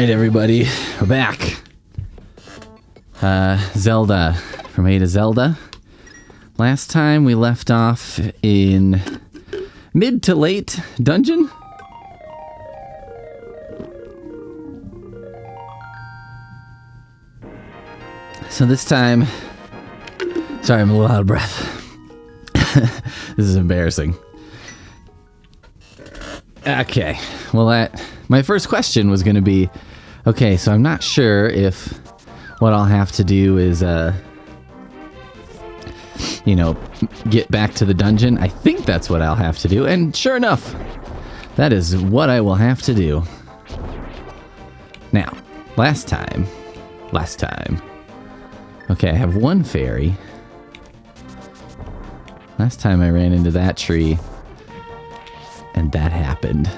Alright, everybody. We're back. Zelda. From A to Zelda. Last time we left off in mid to late dungeon. So this time... Sorry, I'm a little out of breath. This is embarrassing. Okay. Well, my first question was going to be, okay, so I'm not sure if what I'll have to do is, get back to the dungeon. I think that's what I'll have to do. And sure enough, that is what I will have to do. Now, last time. Okay, I have one fairy. Last time I ran into that tree, and that happened.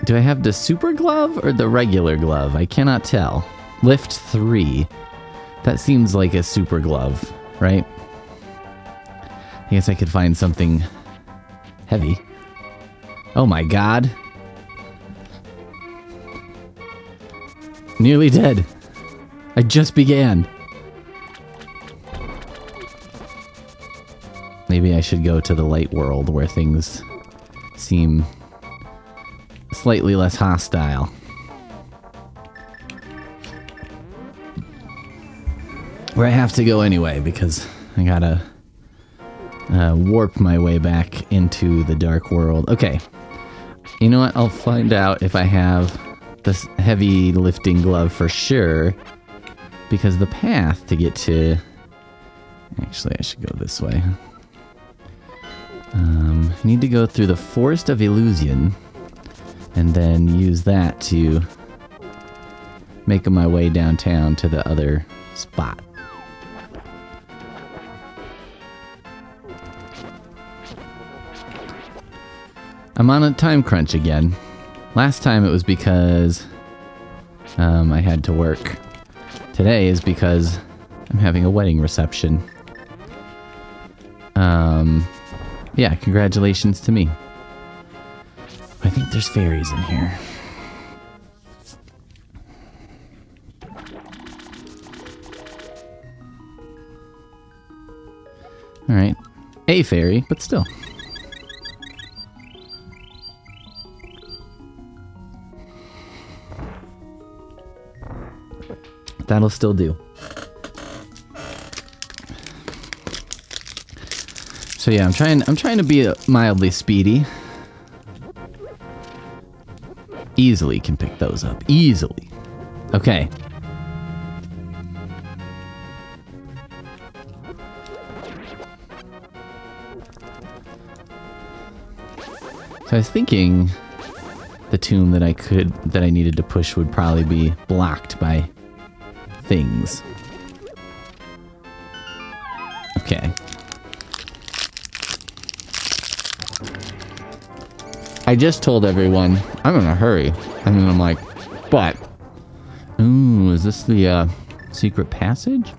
Do I have the super glove or the regular glove? I cannot tell. Lift 3. That seems like a super glove, right? I guess I could find something heavy. Oh my god. Nearly dead. I just began. Maybe I should go to the light world where things seem slightly less hostile. Where I have to go anyway, because I gotta warp my way back into the dark world. Okay. You know what? I'll find out if I have this heavy lifting glove for sure, because the path to get to... Actually, I should go this way. I need to go through the Forest of Illusion and then use that to make my way downtown to the other spot. I'm on a time crunch again. Last time it was because I had to work. Today is because I'm having a wedding reception. Yeah, congratulations to me. I think there's fairies in here. Alright. A fairy, but still. That'll still do. So yeah, I'm trying to be mildly speedy. Easily can pick those up. Easily. Okay. So I was thinking the tomb that I needed to push would probably be blocked by things. Okay. I just told everyone I'm in a hurry, and then I'm like, but, ooh, is this the secret passage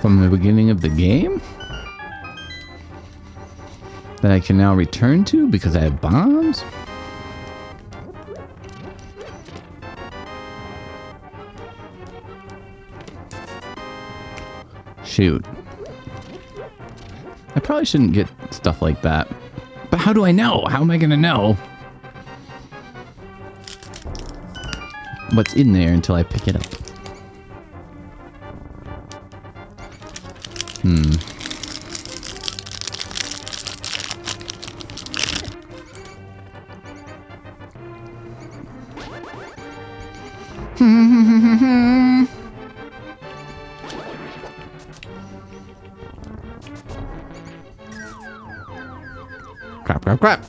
from the beginning of the game that I can now return to because I have bombs? Shoot. I probably shouldn't get stuff like that. But how do I know? How am I gonna know what's in there until I pick it up? Crap.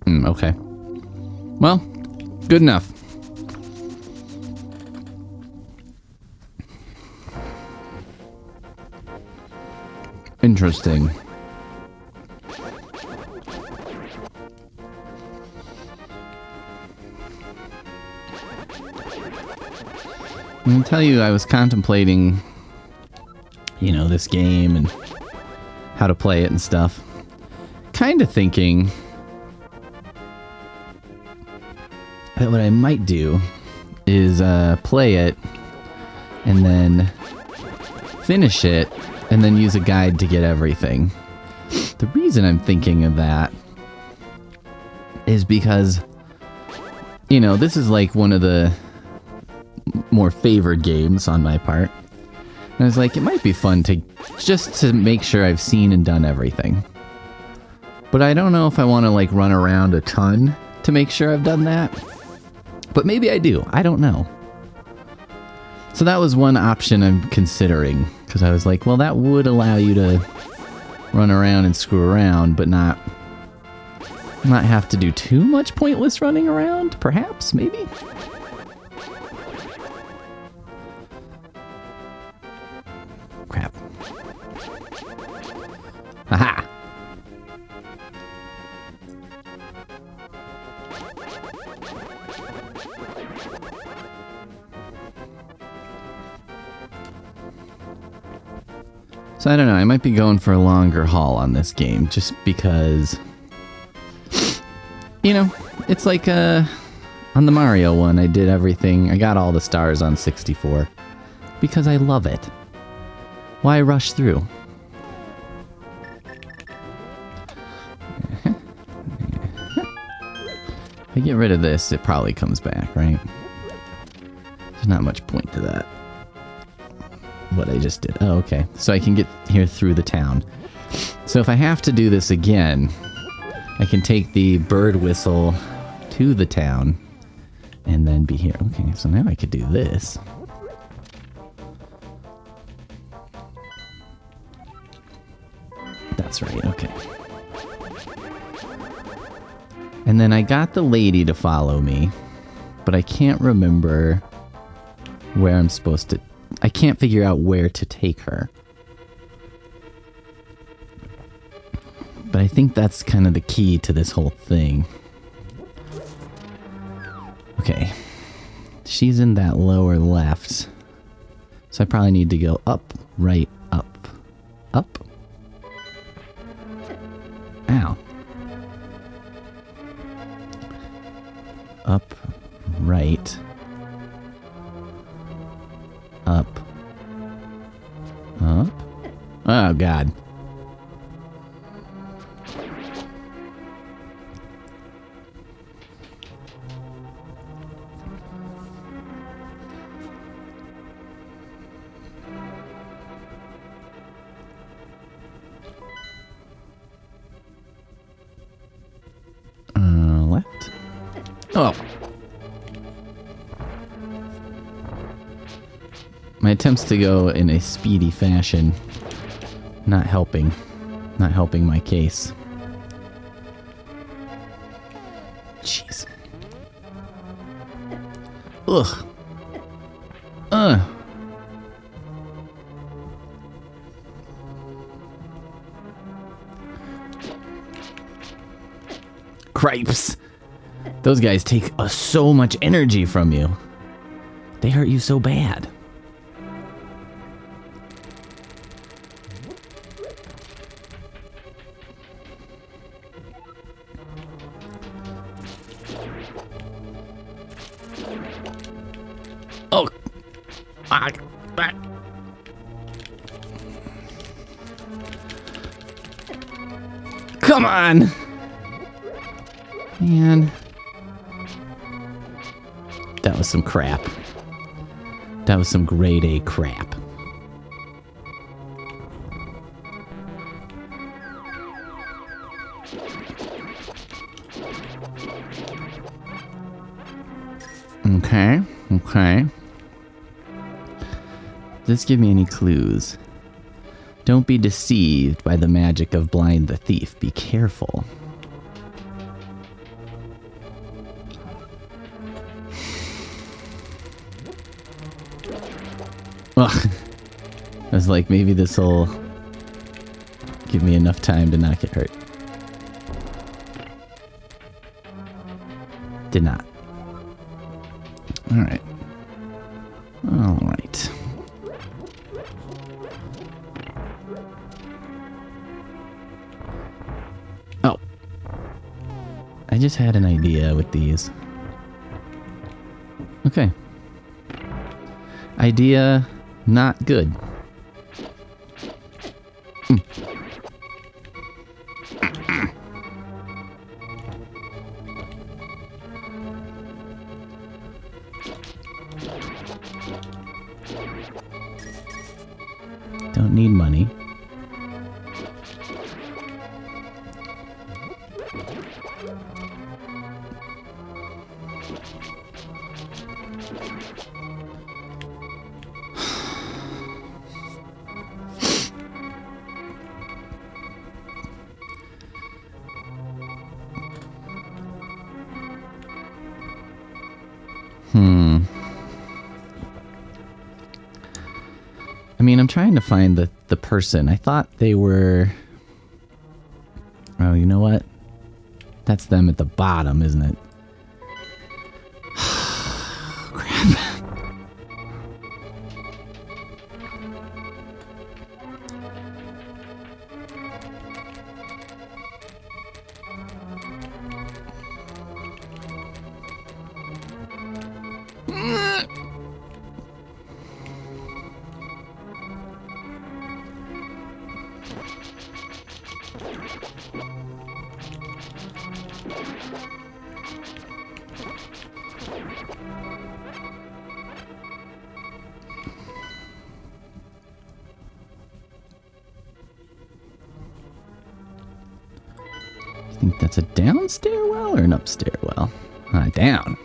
Okay. Well, good enough. Interesting. I'm gonna tell you, I was contemplating, you know, this game and how to play it and stuff. Kind of thinking that what I might do is play it and then finish it and then use a guide to get everything. The reason I'm thinking of that is because, you know, this is like one of the more favored games on my part. And I was like, it might be fun to just to make sure I've seen and done everything. But I don't know if I want to like run around a ton to make sure I've done that. But maybe I do. I don't know. So that was one option I'm considering. Because I was like, well, that would allow you to run around and screw around, but not have to do too much pointless running around, perhaps, maybe? Crap. Aha! So I don't know, I might be going for a longer haul on this game, just because, you know, it's like on the Mario one, I did everything, I got all the stars on 64, because I love it. Why rush through? If I get rid of this, it probably comes back, right? There's not much point to that. What I just did. Oh, okay. So I can get here through the town. So if I have to do this again, I can take the bird whistle to the town and then be here. Okay, so now I could do this. That's right, okay. And then I got the lady to follow me, but I can't remember where I'm supposed to... I can't figure out where to take her. But I think that's kind of the key to this whole thing. Okay. She's in that lower left. So I probably need to go up, right, up. Up. Ow. Up, right. Up. Up. Oh, God. Left. Oh. My attempts to go in a speedy fashion, not helping my case. Jeez. Ugh. Cripes. Those guys take so much energy from you. They hurt you so bad. Oh. Back. Come on. Man. That was some crap. That was some grade A crap. Okay. Does this give me any clues? Don't be deceived by the magic of blind the thief. Be careful. Ugh. I was like, maybe this will give me enough time to not get hurt. Did not. Alright. All right. Oh. I just had an idea with these. Okay. Idea not good. Don't need money. I mean, I'm trying to find the person. I thought they were... Oh, you know what? That's them at the bottom, isn't it? Crap. I think that's a down stairwell or an up stairwell? Down.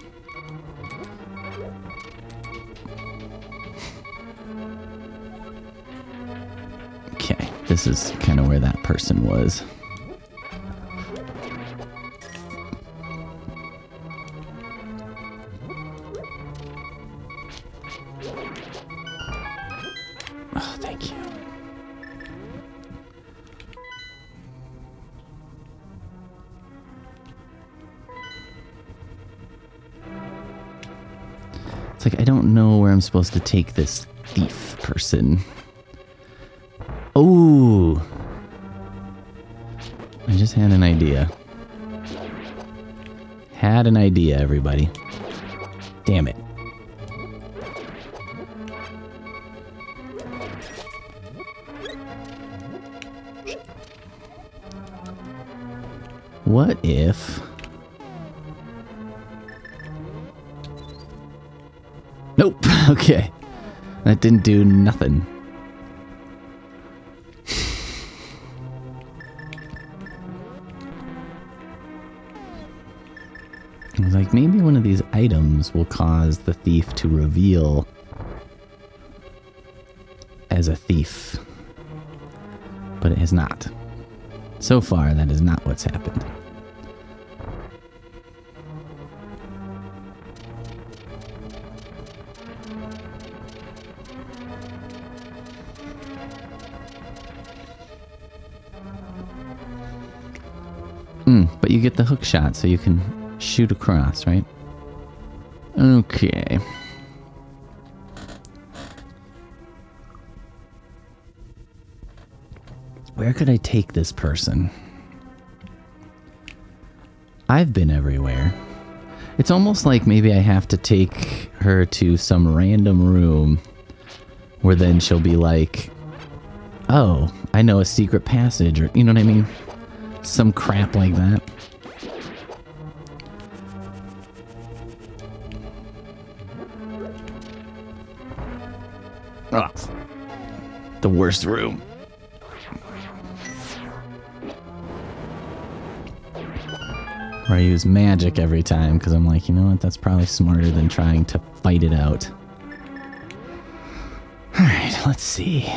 Okay, this is kind of where that person was. Oh, thank you. It's like, I don't know where I'm supposed to take this thief person. Oh! I just had an idea. Had an idea, everybody. Damn it. What if... Nope. Okay. That didn't do nothing. I was like, maybe one of these items will cause the thief to reveal as a thief. But it has not. So far, that is not what's happened. But you get the hook shot, so you can shoot across, right? Okay. Where could I take this person? I've been everywhere. It's almost like maybe I have to take her to some random room where then she'll be like, oh, I know a secret passage, or you know what I mean? Some crap like that. Oh, the worst room. Where I use magic every time because I'm like, you know what? That's probably smarter than trying to fight it out. Alright, let's see.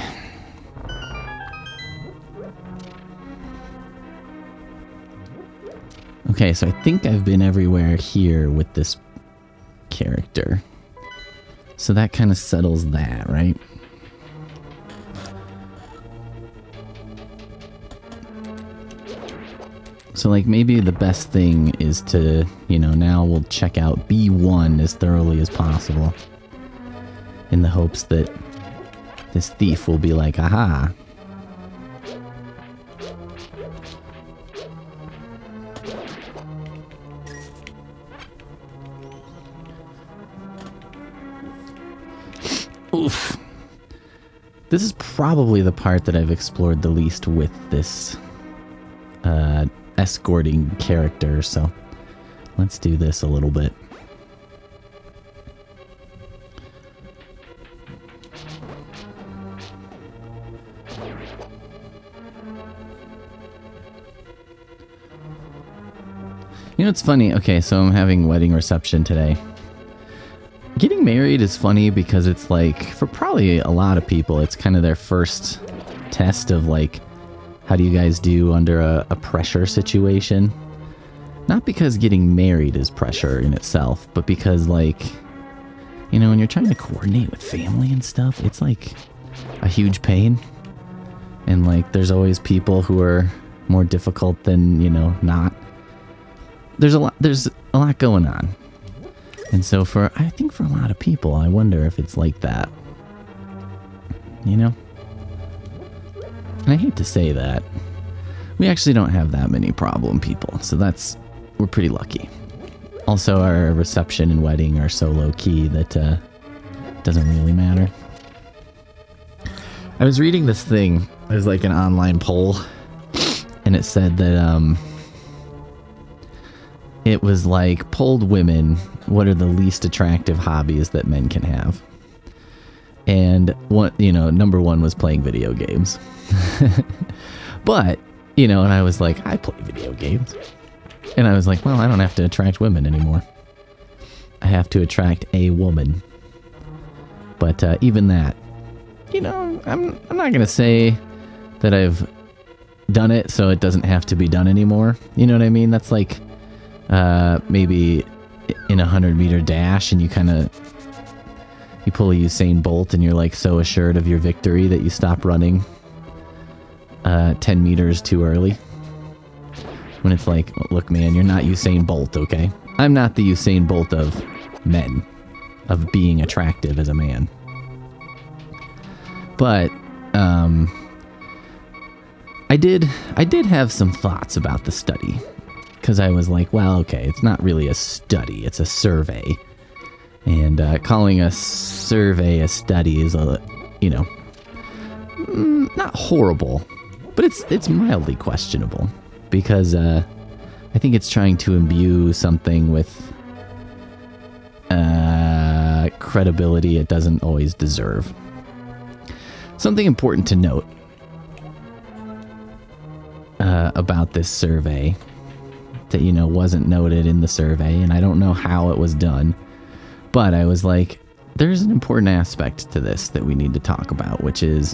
Okay, so I think I've been everywhere here with this character. So that kind of settles that, right? So, like, maybe the best thing is to, you know, now we'll check out B1 as thoroughly as possible. in the hopes that this thief will be like, aha. Oof. This is probably the part that I've explored the least with this escorting character, so let's do this a little bit. You know, it's funny. Okay, so I'm having wedding reception today. Getting married is funny because it's like, for probably a lot of people, it's kind of their first test of like, how do you guys do under a pressure situation? Not because getting married is pressure in itself, but because like, you know, when you're trying to coordinate with family and stuff, it's like a huge pain. And like, there's always people who are more difficult than, you know, not. There's a lot going on. And so I think for a lot of people, I wonder if it's like that. You know? And I hate to say that. We actually don't have that many problem people, so we're pretty lucky. Also, our reception and wedding are so low-key that it doesn't really matter. I was reading this thing. There's like an online poll, and it said that it was like, polled women, what are the least attractive hobbies that men can have? And what, you know, number one was playing video games. But, you know, and I was like, I play video games. And I was like, well, I don't have to attract women anymore. I have to attract a woman. But even that, you know, I'm not going to say that I've done it so it doesn't have to be done anymore. You know what I mean? That's like maybe in a 100-meter dash and you pull a Usain Bolt and you're like so assured of your victory that you stop running 10 meters too early. When it's like, look man, you're not Usain Bolt, okay? I'm not the Usain Bolt of men, of being attractive as a man. But I did have some thoughts about the study. Because I was like, well, okay, it's not really a study, it's a survey. And calling a survey a study is not horrible, but it's mildly questionable. Because I think it's trying to imbue something with credibility it doesn't always deserve. Something important to note about this survey that, you know, wasn't noted in the survey, and I don't know how it was done, but I was like, there's an important aspect to this that we need to talk about, which is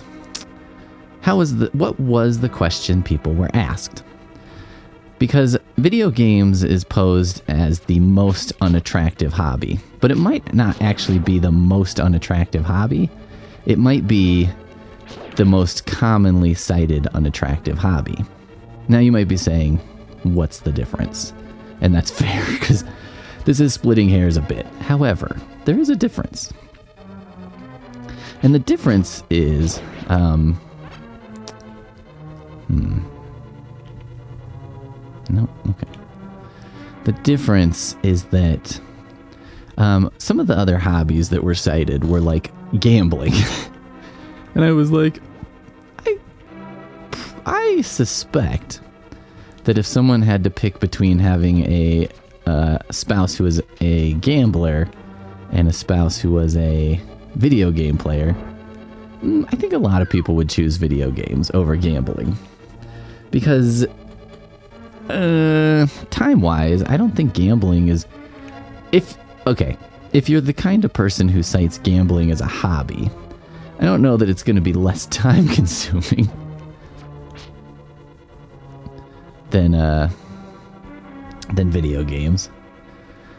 what was the question people were asked? Because video games is posed as the most unattractive hobby, but it might not actually be the most unattractive hobby. It might be the most commonly cited unattractive hobby. Now you might be saying, what's the difference? And that's fair, because this is splitting hairs a bit. However, there is a difference. And the difference is, no, okay. The difference is that some of the other hobbies that were cited were like gambling. And I was like, I suspect that if someone had to pick between having a spouse who was a gambler and a spouse who was a video game player, I think a lot of people would choose video games over gambling. Because time-wise, I don't think gambling is... If you're the kind of person who cites gambling as a hobby, I don't know that it's going to be less time-consuming than video games.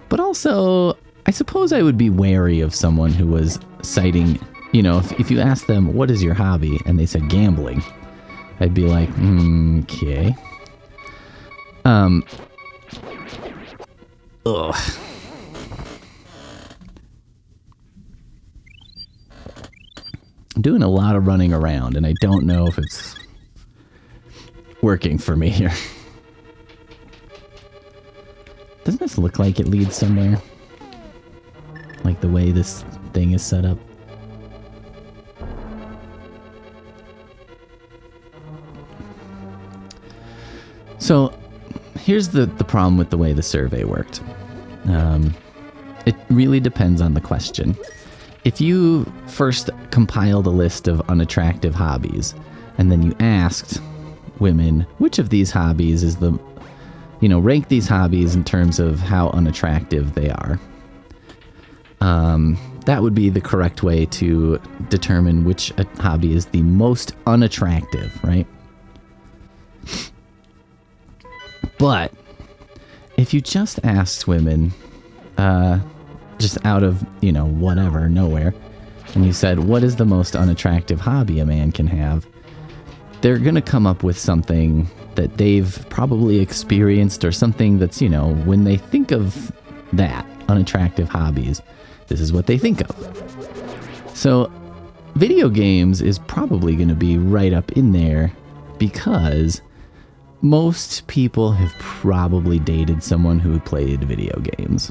But also, I suppose I would be wary of someone who was citing, you know, if you ask them, what is your hobby? And they said gambling, I'd be like, okay. I'm doing a lot of running around, and I don't know if it's working for me here. Doesn't this look like it leads somewhere? Like the way this thing is set up? So, here's the problem with the way the survey worked. It really depends on the question. If you first compiled a list of unattractive hobbies, and then you asked women, which of these hobbies is the... rank these hobbies in terms of how unattractive they are. That would be the correct way to determine which hobby is the most unattractive, right? But if you just asked women, just out of, whatever, nowhere, and you said, what is the most unattractive hobby a man can have? They're going to come up with something that they've probably experienced, or something that's, when they think of that, unattractive hobbies, this is what they think of. So video games is probably going to be right up in there, because most people have probably dated someone who played video games.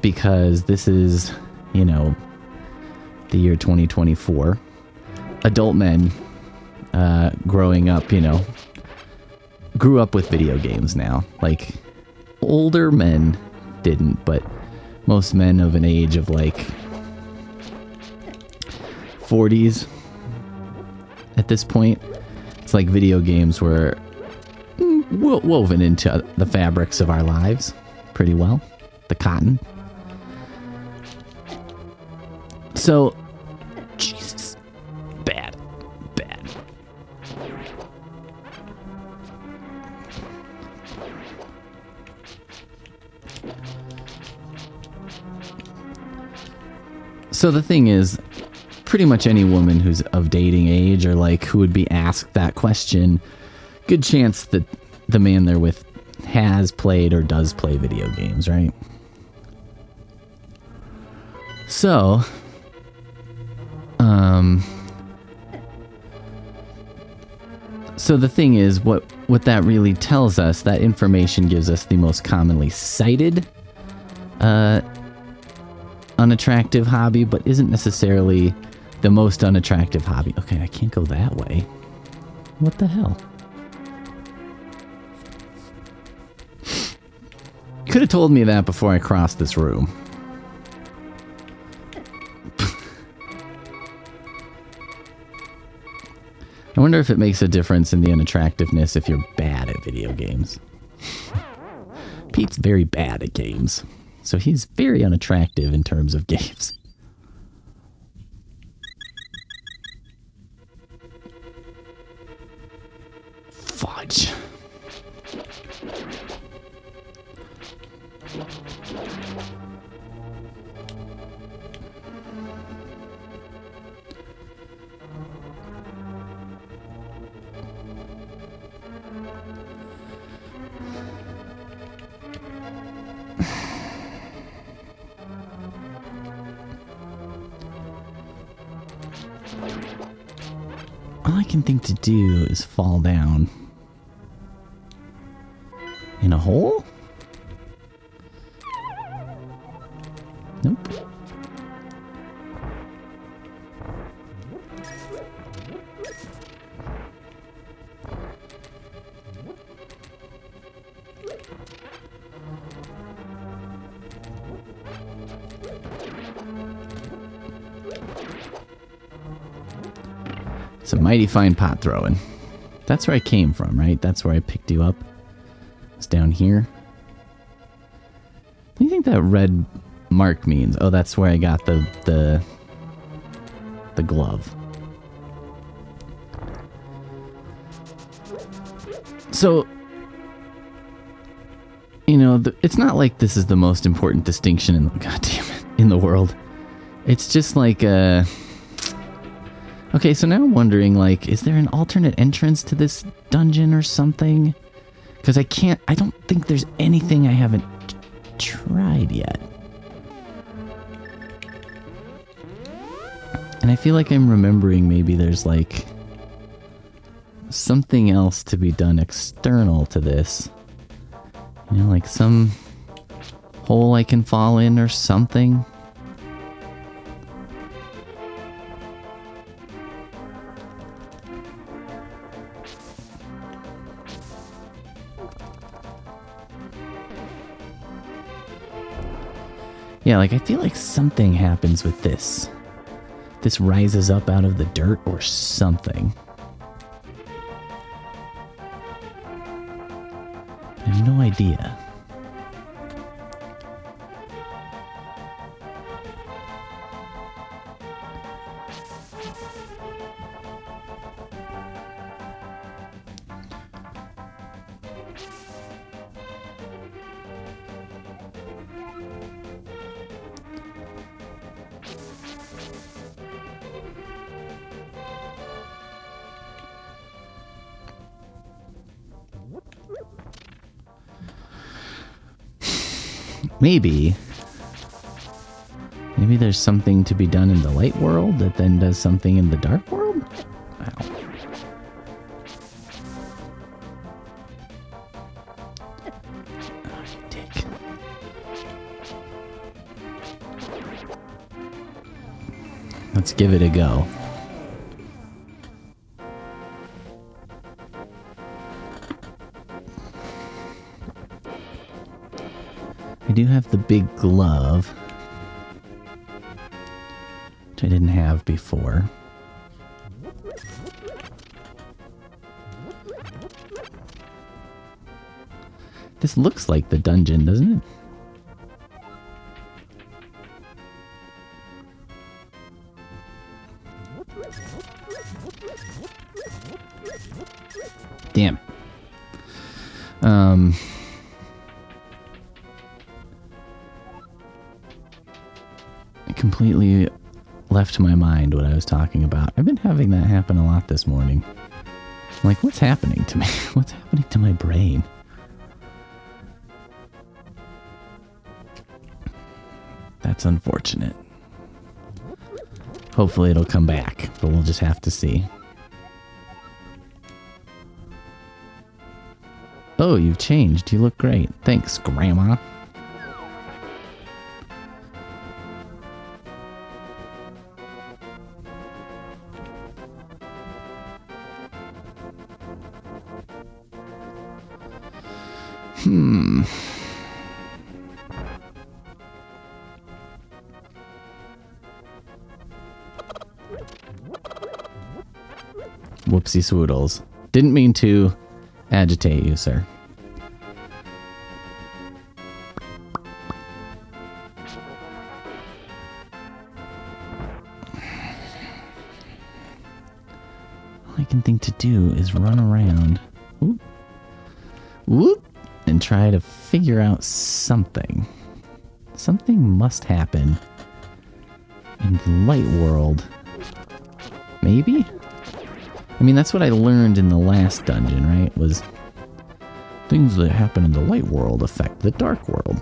Because this is, the year 2024. Adult men growing up, grew up with video games now. Like, older men didn't, but most men of an age of, 40s at this point. It's like video games were woven into the fabrics of our lives pretty well. The cotton. So, Jesus. Bad. So the thing is, pretty much any woman who's of dating age, or who would be asked that question, good chance that the man they're with has played or does play video games, right? So, so the thing is, what that really tells us, that information gives us the most commonly cited unattractive hobby, but isn't necessarily the most unattractive hobby. Okay, I can't go that way. What the hell? You could have told me that before I crossed this room. I wonder if it makes a difference in the unattractiveness if you're bad at video games. Pete's very bad at games, so he's very unattractive in terms of games. Fudge. All I can think to do is fall down. In a hole? Nope. It's a mighty fine pot throwing. That's where I came from, right? That's where I picked you up. It's down here. What do you think that red mark means? Oh, that's where I got the glove. So, it's not like this is the most important distinction in the world. It's just like okay, so now I'm wondering, is there an alternate entrance to this dungeon or something? Because I don't think there's anything I haven't tried yet. And I feel like I'm remembering maybe there's like something else to be done external to this. You know, like some hole I can fall in or something. Yeah, like I feel like something happens with this. This rises up out of the dirt or something. I have no idea. Maybe there's something to be done in the light world that then does something in the dark world? Wow. Oh, you dick. Let's give it a go. I do have the big glove, which I didn't have before. This looks like the dungeon, doesn't it? Damn. It completely left my mind what I was talking about. I've been having that happen a lot this morning. I'm like, what's happening to me? What's happening to my brain? That's unfortunate. Hopefully it'll come back, but we'll just have to see. Oh, you've changed. You look great. Thanks, Grandma. Whoopsie swoodles. Didn't mean to agitate you, sir. All I can think to do is run around. Whoop, whoop, and try to figure out something. Something must happen in the light world. Maybe? I mean, that's what I learned in the last dungeon, right? Was things that happen in the light world affect the dark world.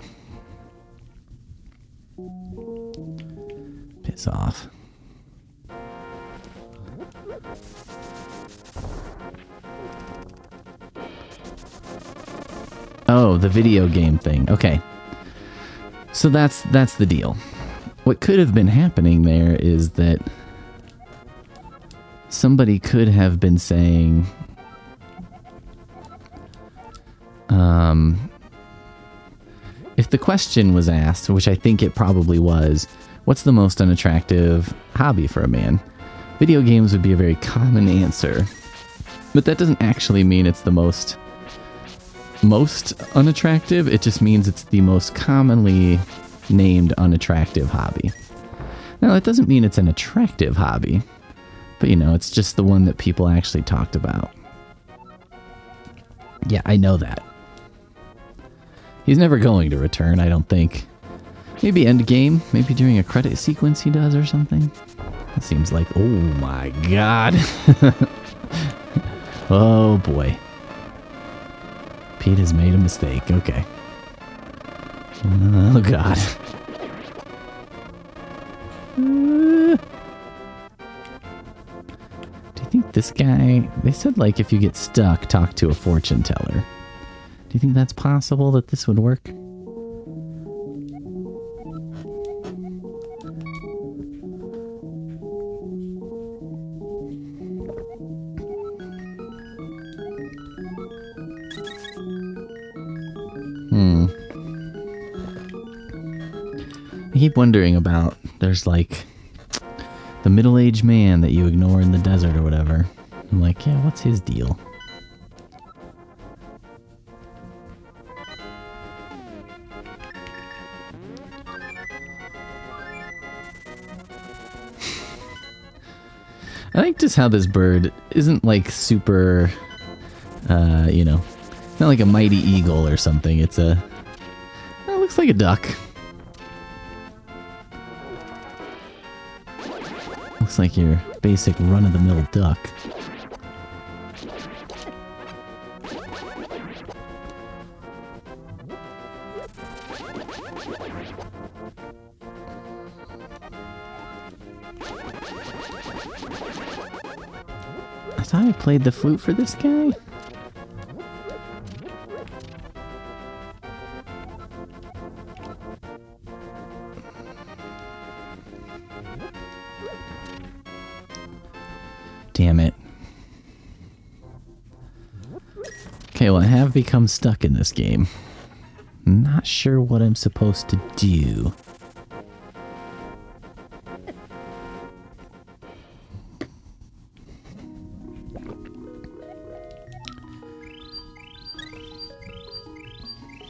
Piss off. Oh, the video game thing. Okay. So that's the deal. What could have been happening there is that somebody could have been saying, if the question was asked, which I think it probably was, what's the most unattractive hobby for a man? Video games would be a very common answer. But that doesn't actually mean it's the most unattractive. It just means it's the most commonly named unattractive hobby. Now, it doesn't mean it's an attractive hobby. But, you know, it's just the one that people actually talked about. Yeah, I know that. He's never going to return, I don't think. Maybe end game. Maybe during a credit sequence he does or something. That seems like... Oh, my God. Oh, boy. Pete has made a mistake. Okay. Oh, God. this guy, they said like if you get stuck, talk to a fortune teller. Do you think that's possible that this would work? I keep wondering about, there's like the middle-aged man that you ignore in the desert or whatever. I'm like, yeah, what's his deal? I like just how this bird isn't like super, you know, not like a mighty eagle or something. It's it looks like a duck. Looks like your basic run-of-the-mill duck. I thought I played the flute for this guy. Damn it. Okay, well, I have become stuck in this game. Not sure what I'm supposed to do.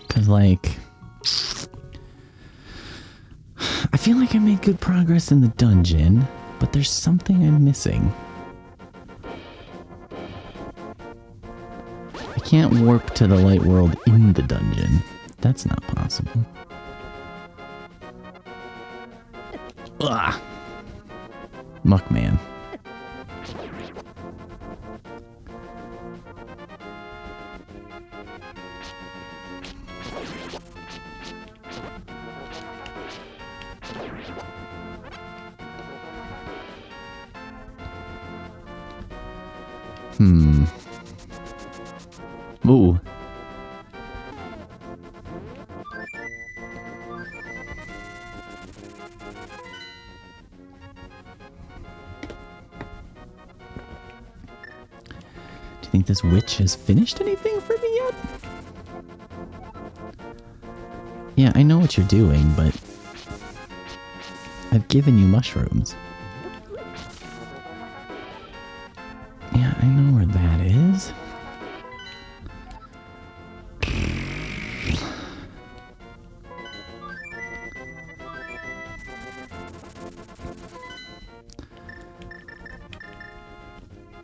Because, like, I feel like I made good progress in the dungeon, but there's something I'm missing. I can't warp to the light world in the dungeon. That's not possible. Ugh. Muckman. Ooh. Do you think this witch has finished anything for me yet? Yeah, I know what you're doing, but I've given you mushrooms. Yeah, I know where that is.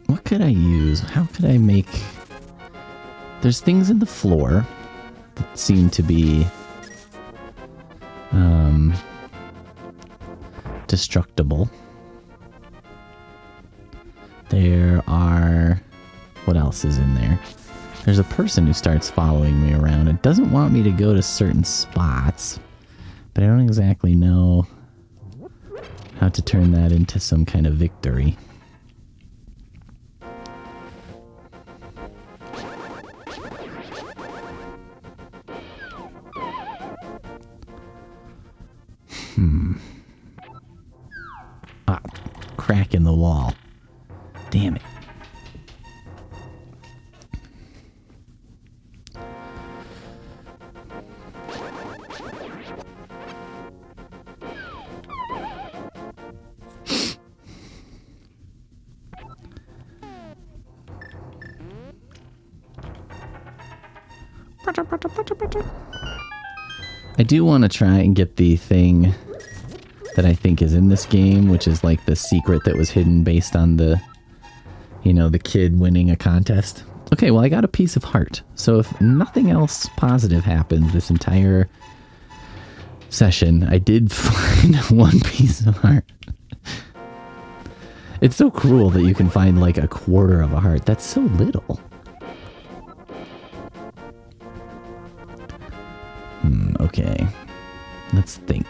What could I use? How could I make... There's things in the floor that seem to be destructible. There are... What else is in there? There's a person who starts following me around. It doesn't want me to go to certain spots, but I don't exactly know how to turn that into some kind of victory. Ah, crack in the wall. Damn it. I do want to try and get the thing that I think is in this game, which is like the secret that was hidden based on the, you know, the kid winning a contest. Okay, well, I got a piece of heart. So if nothing else positive happens this entire session, I did find one piece of heart. It's so cruel that you can find like a quarter of a heart. That's so little. Okay. Let's think.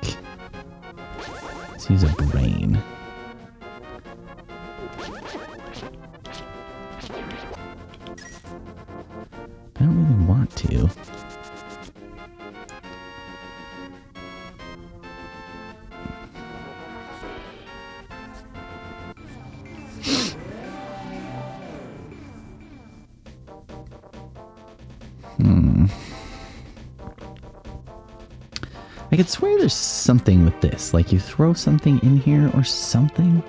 Let's use a brain. I could swear there's something with this. Like you throw something in here or something.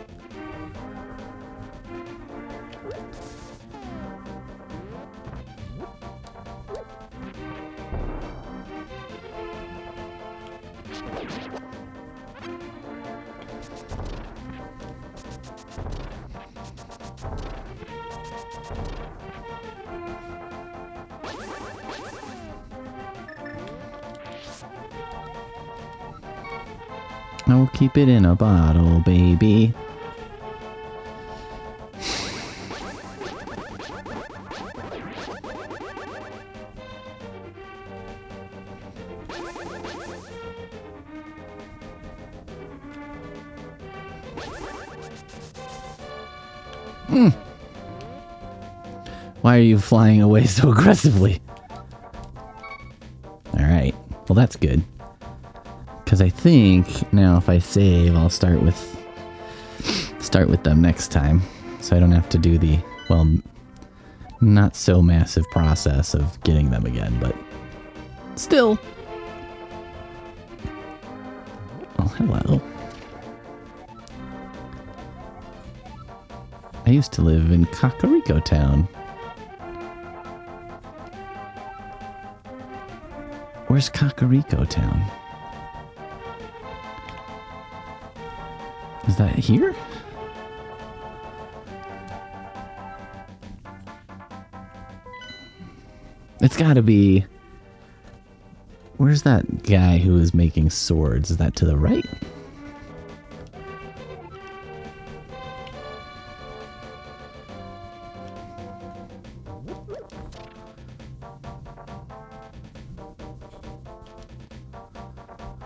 I'll keep it in a bottle, baby. Why are you flying away so aggressively? Alright, well that's good. Because I think now if I save, I'll start with them next time. So I don't have to do the, well, not so massive process of getting them again, but still. Oh, hello. I used to live in Kakariko Town. Where's Kakariko Town? Is that here? It's gotta be... Where's that guy who is making swords? Is that to the right?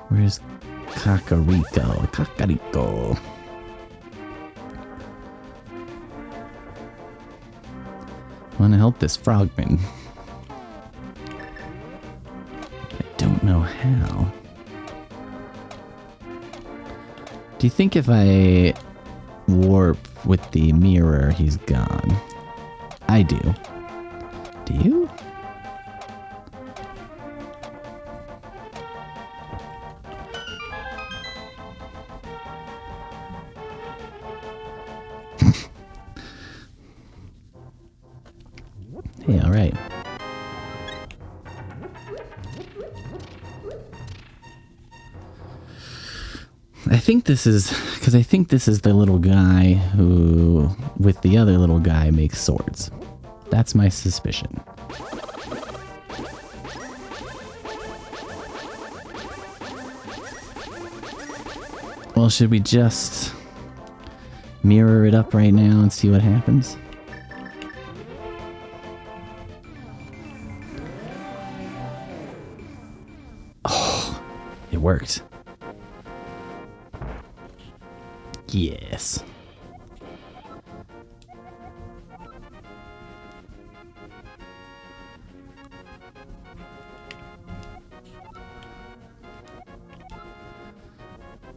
Where's Kakariko? Kakariko. I want to help this frogman. I don't know how. Do you think if I warp with the mirror, he's gone? I do. Do you? Hey, all right. I think this is, because I think this is the little guy who, with the other little guy, makes swords. That's my suspicion. Well, should we just mirror it up right now and see what happens? Oh, it worked. Yes.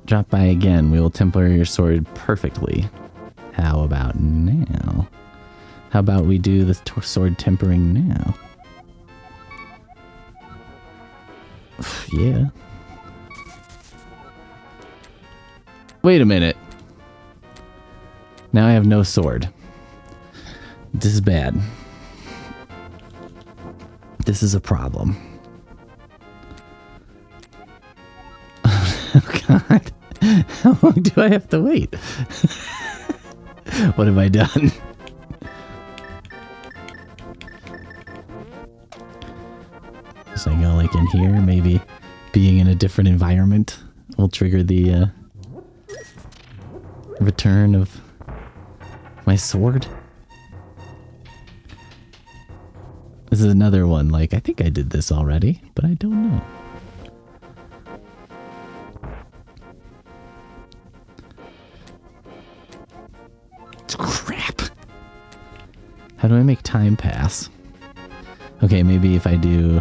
Drop by again. We will temper your sword perfectly. How about now? How about we do the sword tempering now? Yeah. Wait a minute. Now I have no sword. This is bad. This is a problem. Oh God. How long do I have to wait? What have I done? So I go like in here, maybe being in a different environment will trigger the return of my sword. This is another one, like, I think I did this already, but I don't know. Crap! How do I make time pass? Okay, maybe if I do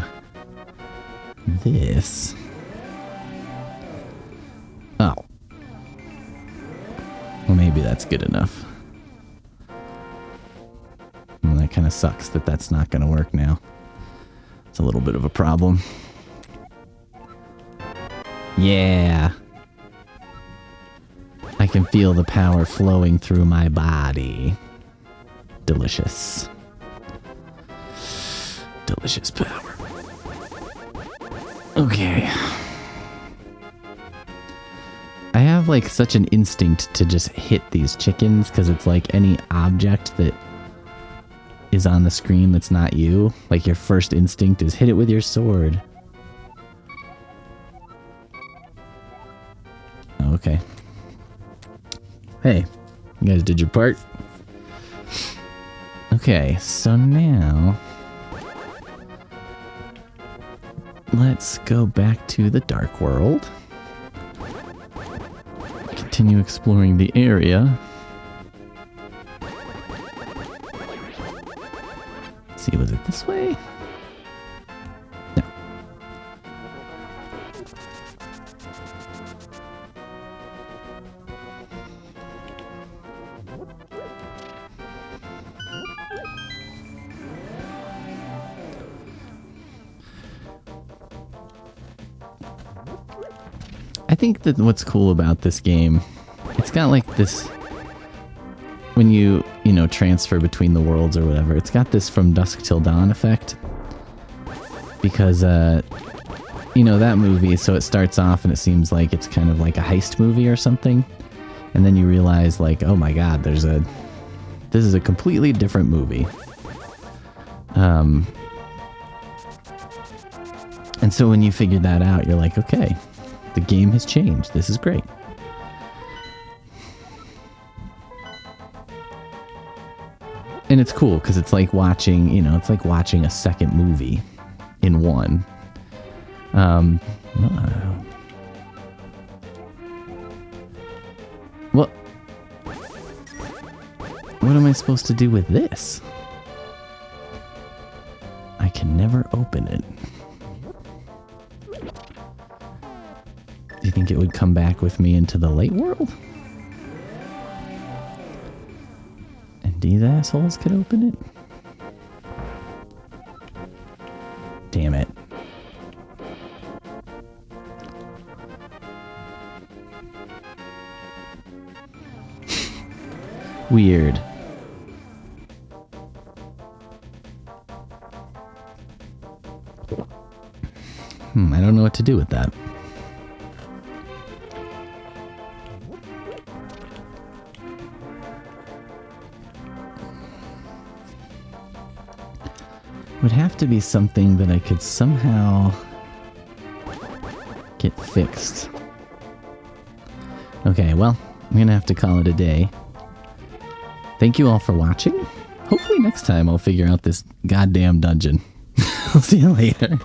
this. Oh. Well, maybe that's good enough. Well, that kind of sucks that that's not going to work now. It's a little bit of a problem. Yeah. I can feel the power flowing through my body. Delicious. Delicious power. Okay. I have like such an instinct to just hit these chickens because it's like any object that is on the screen that's not you. Like your first instinct is hit it with your sword. Okay. Hey, you guys did your part. Okay, so now let's go back to the Dark World. Continue exploring the area. Let's see, was it this way? No. I think that what's cool about this game, it's got like this, when you transfer between the worlds or whatever, it's got this From Dusk Till Dawn effect. Because, that movie, so it starts off and it seems like it's kind of like a heist movie or something. And then you realize like, oh my god, this is a completely different movie. And so when you figure that out, you're like, okay, the game has changed. This is great. And it's cool because it's like watching, it's like watching a second movie in one. What am I supposed to do with this? I can never open it. Do you think it would come back with me into the light world? And these assholes could open it? Damn it. Weird. I don't know what to do with that. Would have to be something that I could somehow get fixed. Okay, well, I'm gonna have to call it a day. Thank you all for watching. Hopefully next time I'll figure out this goddamn dungeon. I'll see you later.